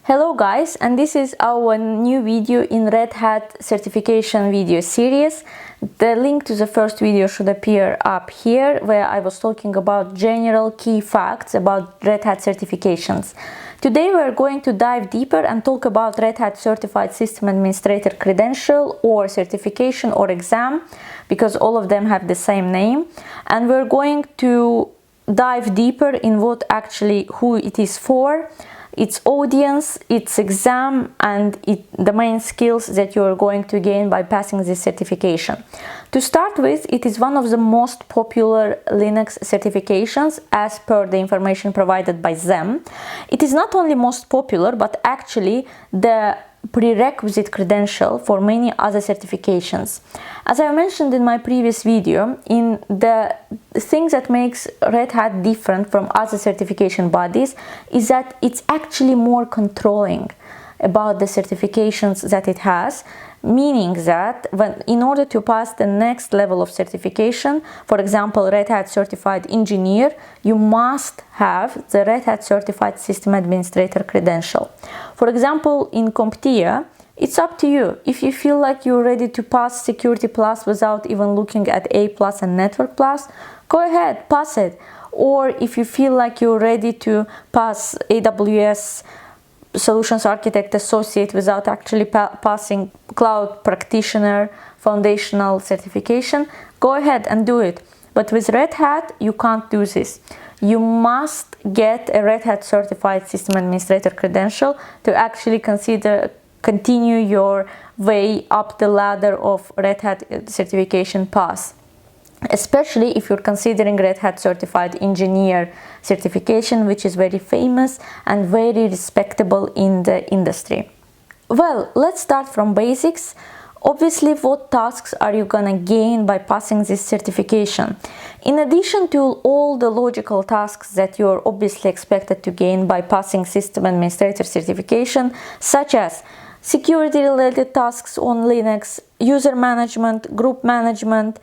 Hello guys, and this is our new video in Red Hat certification video series. The link to the first video should appear up here, where I was talking about general key facts about Red Hat certifications. Today we are going to dive deeper and talk about Red Hat Certified System Administrator Credential or certification or exam, because all of them have the same name. And we're going to dive deeper in who it is for, its audience, its exam, and the main skills that you are going to gain by passing this certification. To start with, it is one of the most popular Linux certifications as per the information provided by them. It is not only most popular, but actually the prerequisite credential for many other certifications. As I mentioned in my previous video, in the thing that makes Red Hat different from other certification bodies is that it's actually more controlling about the certifications that it has, meaning that in order to pass the next level of certification, for example, Red Hat Certified Engineer, you must have the Red Hat Certified System Administrator Credential. For example, in CompTIA, it's up to you. If you feel like you're ready to pass Security Plus without even looking at A Plus and Network Plus, go ahead, pass it. Or if you feel like you're ready to pass AWS Solutions Architect Associate without actually passing Cloud Practitioner Foundational certification, go ahead and do it. But with Red Hat, you can't do this. You must get a Red Hat Certified System Administrator Credential to actually continue your way up the ladder of Red Hat certification path. Especially if you're considering Red Hat Certified Engineer certification, which is very famous and very respectable in the industry. Well, let's start from basics. Obviously, what tasks are you gonna gain by passing this certification? In addition to all the logical tasks that you're obviously expected to gain by passing System Administrator certification, such as security-related tasks on Linux, user management, group management,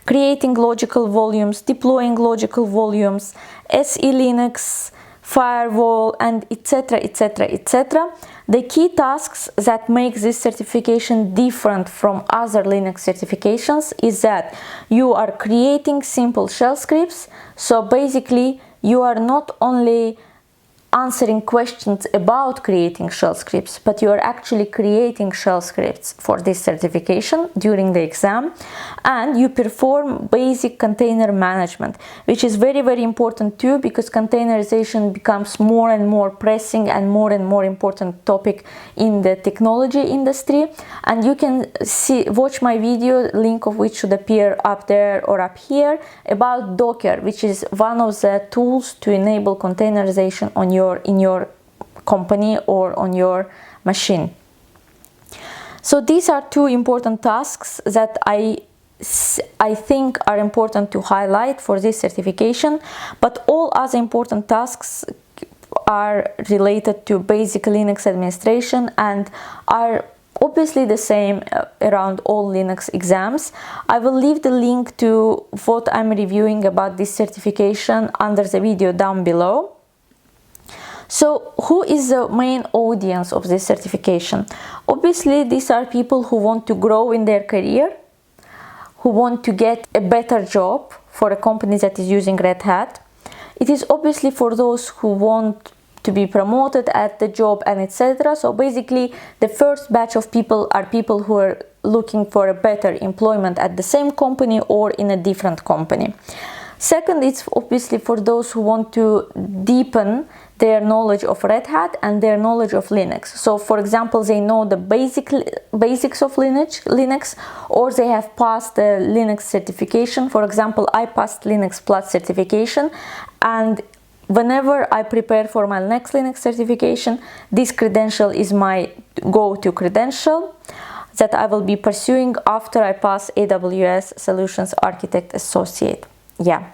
creating logical volumes, deploying logical volumes, SE Linux, firewall, and etc. etc. etc. The key tasks that make this certification different from other Linux certifications is that you are creating simple shell scripts. So basically, you are not only answering questions about creating shell scripts, but you are actually creating shell scripts for this certification during the exam, and you perform basic container management, which is very, very important too, because containerization becomes more and more pressing and more important topic in the technology industry. And you can watch my video, link of which should appear up there or up here, about Docker, which is one of the tools to enable containerization in your company or on your machine. So these are two important tasks that I think are important to highlight for this certification, but all other important tasks are related to basic Linux administration and are obviously the same around all Linux exams. I will leave the link to what I'm reviewing about this certification under the video down below. So who is the main audience of this certification? Obviously, these are people who want to grow in their career, who want to get a better job for a company that is using Red Hat. It is obviously for those who want to be promoted at the job and etc. So basically, the first batch of people are people who are looking for a better employment at the same company or in a different company. Second, it's obviously for those who want to deepen their knowledge of Red Hat and their knowledge of Linux. So for example, they know the basics of Linux, or they have passed the Linux certification. For example, I passed Linux Plus certification, and whenever I prepare for my next Linux certification, this credential is my go-to credential that I will be pursuing after I pass AWS Solutions Architect Associate. Yeah.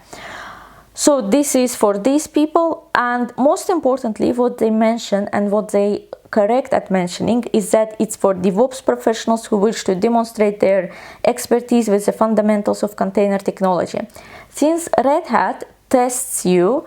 So this is for these people, and most importantly, what they mention and what they correct at mentioning is that it's for DevOps professionals who wish to demonstrate their expertise with the fundamentals of container technology. Since Red Hat tests you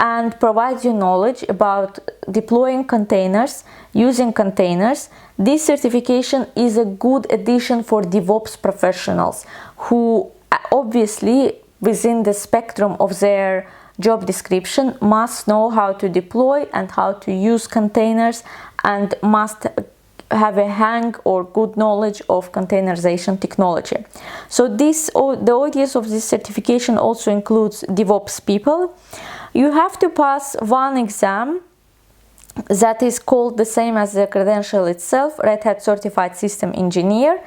and provides you knowledge about deploying containers, using containers. This certification is a good addition for DevOps professionals who obviously within the spectrum of their job description must know how to deploy and how to use containers and must have a hang or good knowledge of containerization technology. So the audience of this certification also includes DevOps people. You have to pass one exam that is called the same as the credential itself, Red Hat Certified System Engineer.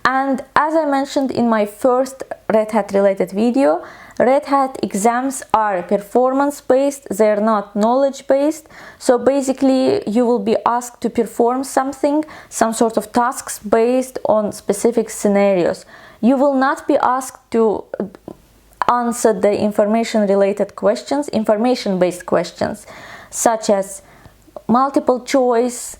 And as I mentioned in my first Red Hat related video, Red Hat exams are performance-based, they are not knowledge-based. So basically you will be asked to perform something, some sort of tasks based on specific scenarios. You will not be asked to answer the information-related questions, information-based questions, such as multiple choice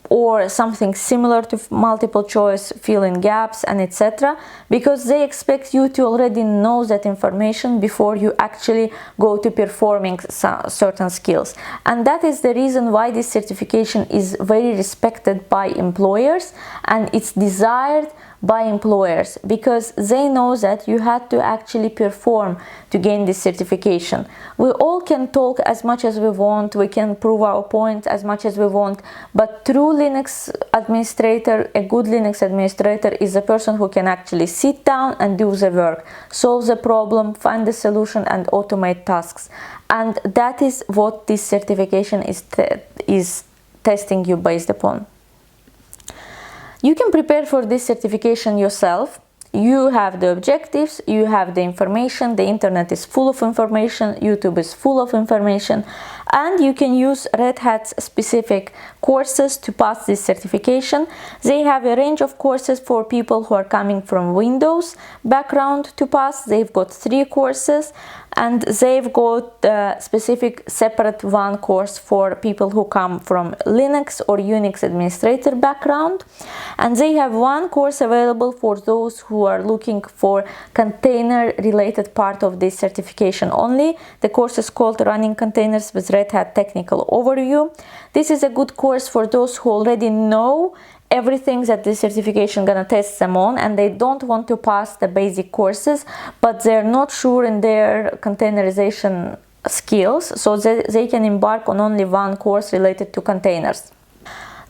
or something similar to multiple choice, fill in gaps, and etc., because they expect you to already know that information before you actually go to performing certain skills. And that is the reason why this certification is very respected by employers and it's desired by employers, because they know that you had to actually perform to gain this certification. We all can talk as much as we want, we can prove our point as much as we want, but true Linux administrator, a good Linux administrator, is a person who can actually sit down and do the work, solve the problem, find the solution, and automate tasks. And that is what this certification is testing you based upon. You can prepare for this certification yourself. You have the objectives, you have the information, the internet is full of information, YouTube is full of information, and you can use Red Hat's specific courses to pass this certification. They have a range of courses for people who are coming from Windows background to pass. They've got 3 courses, and they've got a specific separate one course for people who come from Linux or Unix administrator background. And they have one course available for those who are looking for container related part of this certification only. The course is called Running Containers with Red Hat Technical Overview. This is a good course for those who already know everything that this certification gonna test them on, and they don't want to pass the basic courses, but they're not sure in their containerization skills, so they can embark on only one course related to containers.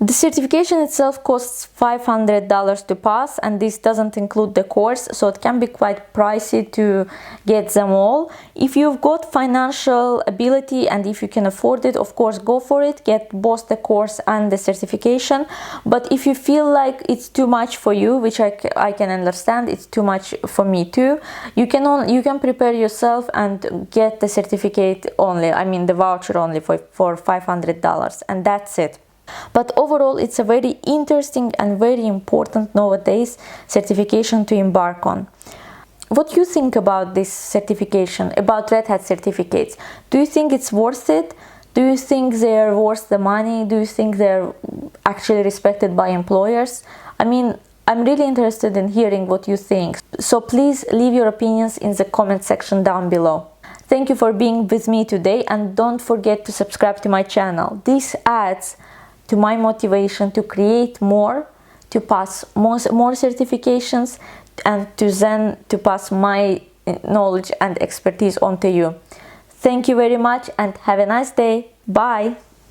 The certification itself costs $500 to pass, and this doesn't include the course, so it can be quite pricey to get them all. If you've got financial ability and if you can afford it, of course go for it, get both the course and the certification. But if you feel like it's too much for you, which I can understand, it's too much for me too, you can prepare yourself and get the certificate only, I mean the voucher only for $500, and that's it. But overall, it's a very interesting and very important nowadays certification to embark on. What do you think about this certification, about Red Hat certificates? Do you think it's worth it? Do you think they're worth the money? Do you think they're actually respected by employers? I mean, I'm really interested in hearing what you think. So please leave your opinions in the comment section down below. Thank you for being with me today, and don't forget to subscribe to my channel. This adds to my motivation to create more, to pass more certifications, and to pass my knowledge and expertise onto you. Thank you very much and have a nice day. Bye.